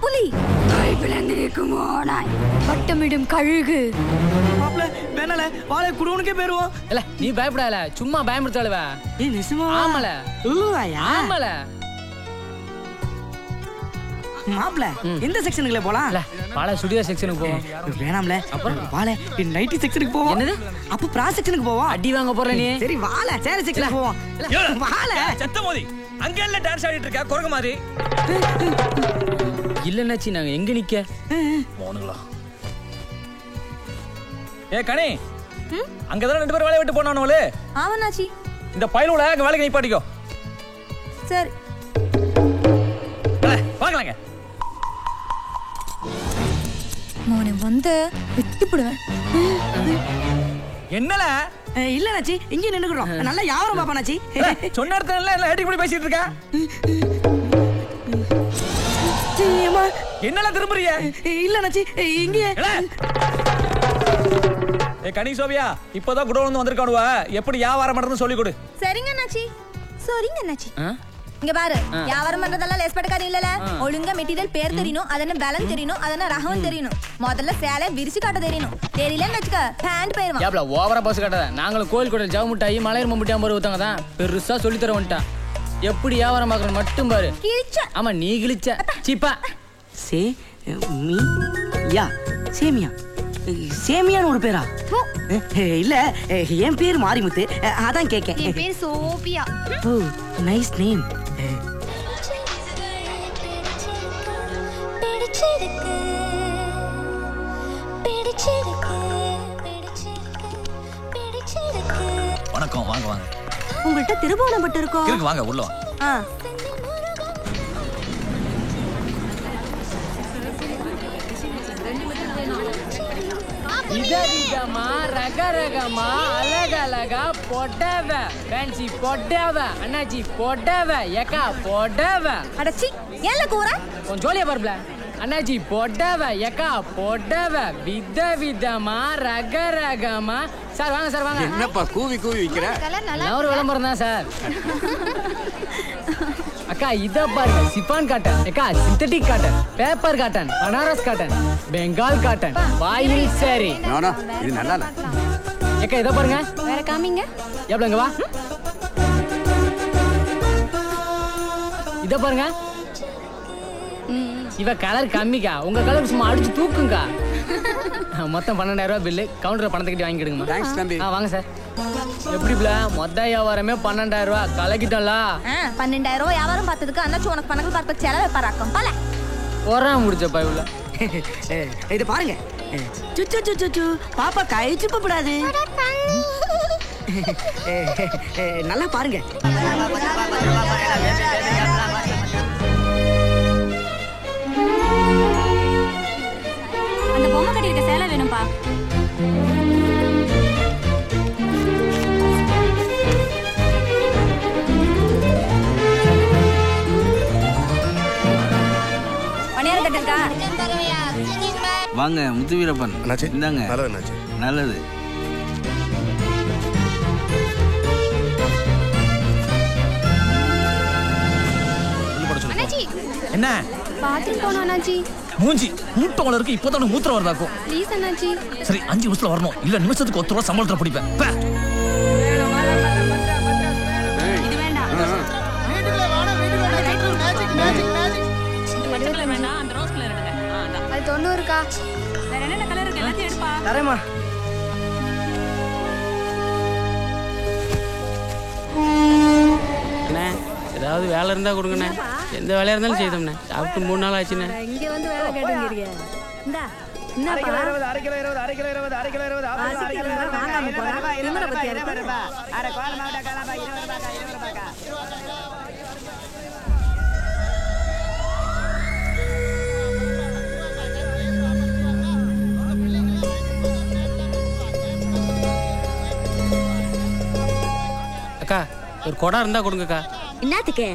புலி, கைப்பிளந்திருக்கும் ஓனாய், வட்டமிடும் கழுகு. மாப்ள வேணால வாழை குடுவனுக்கே போயிருவோம். இல்ல நீ பயப்படாத, சும்மா பயமுறுத்தாளுவ. ஏய் நிஜமா? ஆமல இல்லையா? ஆமல. மாப்ள இந்த செக்ஷனுக்குள்ள போலாம். இல்ல வாழை சுடியோ செக்ஷனுக்கு போவோம். வேணாம்ல, அப்புறம் வாழை நைட்டி செக்ஷனுக்கு போவோம். என்னது? அப்ப பிரா செக்ஷனுக்கு போவோம். அடி வாங்க போற நீ. சரி வாழை சேர செக்ஷனுக்கு போவோம். வாழை செத்த மோதி அங்க எல்லாம் டான்ஸ் ஆடிட்டு இருக்கா குரங்கு மாதிரி. இல்லன்னாச்சி நாங்க எங்க நிக்க போனுங்களா? ஏ கனி, அங்கதான் 2 பேரும் வேலையை விட்டு போனானுங்களே. ஆமாண்ணாச்சி. இந்த பயலோட அங்க வேலைக்கு நிப்பாட்டிக்கோ. சரி பாக்கலாங்க. மோனே வந்து விட்டுப்படுவேன். என்னல? இல்ல நாச்சி, இங்க நின்னுக்குறோம். நல்லா யாவரம் பாப்பா நாச்சி. சொன்ன இடத்துல எல்லாம் ஏட்டி போய் பேசிட்டு இருக்கா. என்னல திரும்புறிய? இல்ல நாச்சி, இங்க. ஏ கனி சோபியா, இப்போதான் குடோன்ல வந்திருக்கானுவ. எப்படி வியாபாரம் பண்றதுன்னு சொல்லி கொடு. சரிங்க அண்ணாச்சி, சரிங்க அண்ணாச்சி. இங்க பாரு, வியாபாரம் பண்றதெல்லாம் லேஸ் பட்டக்காரி இல்லல. ஒழுங்கா மெட்டீரியல் பேர் தெரியணும், அதன பேலன்ஸ் தெரியணும், அதன ரகம் தெரியணும். முதல்ல சேலை விரிச்சு காட்ட தெரியணும். தெரியலன்னு வச்சுக்க பேண்ட் போயிருவான். ஏப்ல ஓவரா பாஸ் காட்டாத. நாங்களும் கோயில் கோயில் ஜவு முட்டாயி மலையர் மம்பட்டியா போற ஊத்தாங்க தான் பெருசா சொல்லி தர வந்துட்டான். எப்படி வியாபாரம் பார்க்கணும் மட்டும் பாரு. ஆமா நீ கிழிச்ச சீப்பா. சே மீ யா சேமியா. சேமியான்னு ஒரு பேரா? இல்ல என் பேர் மாரிமுத்து, அதான் கேக்கேன். என் பேர் சோபியா. ஓ நைஸ் நேம். வணக்கம், வாங்க வாங்க. உங்கள்ட்ட திருபுவனம் பட்டு இருக்கோம். இருக்கு, வாங்க உள்ள வாங்க. விதவிதமா ரகரகமா அழகழகா பொடவ ஃபேன்சி பொடவ அண்ணாச்சி பொடவ ஏக்கா பொடவ. அடச்சி ஏல கூற கொஞ்சம் ஜோலியா பாருப்ல. அண்ணாச்சி பொடவ ஏக்கா பொடவ விதவிதமா ரகரகமா. சார் வாங்க சார் வாங்க. என்னப்பா கூவி கூவி விக்கிற? நான் ஒரு விளம்பரம் தான் சார். அக்கா இத பாருங்க, சிஃபான் காட்டன், அக்கா synthetic cotton, paper cotton, Banaras cotton, Bengal cotton, வாயில் சாரி. நானா இது நல்லா இல்ல. அக்கா இத பாருங்க. வேற காமிங்க. எவ்வளவுங்க வா. இத பாருங்க. இவ கலர் கம்மிக்கா, உங்க கலர் சும்மா அடிச்சு தூக்குங்கக்கா. மொத்தம் 12,000 ரூபாய் பில்லு. கவுண்டர் பணத்தை கட்டி வாங்கிடுங்கம்மா. தேங்க்ஸ் தம்பி. வாங்க சார். எப்படி பிள்ளை மொத்த வியாபாரமே 12,000 ரூபாய் கலக்கிட்டல. 12,000 ரூபாய் வியாபாரம் பார்த்ததுக்கு அண்ணாச்சி உனக்கு பணங்கள் பார்த்து செலவு வைப்பாராக்கம் போல. ஒரா முடிச்ச பைவுல. இது பாருங்க. சுச்சு சுச்சு பாப்பா கழிச்சு போடாது. நல்லா பாருங்க. அந்த பொம்மை கட்டி இருக்க சேலை வேணும்பா. பணியார கட்டா வாங்க முத்துவீரப்பன். இந்தாங்க. நல்லது. என்ன பாத்ரூம் போணும் அண்ணாச்சி. மூஞ்சி மூட்டவள இருக்கு. இப்போதான் மூத்திரம் வருதாக்கும். ப்ளீஸ் அண்ணாச்சி. சரி 5 நிமிஷத்துல வரணும். இல்ல நிமிஷத்துக்கு 1 ரூபா சம்பளத்துல பிடிப்பேன். இது வேண்டாம். அது 90க்கா. வேற என்ன கலர் இருக்கு எல்லாத்தையும் எடுப்பா. தரேம்மா. ஏதாவது வேலை இருந்தா கொடுங்கண்ணே. எந்த வேலையா இருந்தாலும் செய்தோம்ண்ணே. சாப்பிட்டு 3 நாள் ஆச்சுண்ணே. இங்க வந்து வேலை கேட்டுங்க. இந்தா என்னப்பா? அரை கிலோ 20 வாங்காம போறா. திமிர பத்தியா இருக்கு. அக்கா ஒரு குடம் இருந்தா கொடுங்கக்கா. என்னத்துக்கு?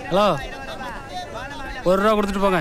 ஹலோ 1 ரூபா கொடுத்துட்டு போங்க.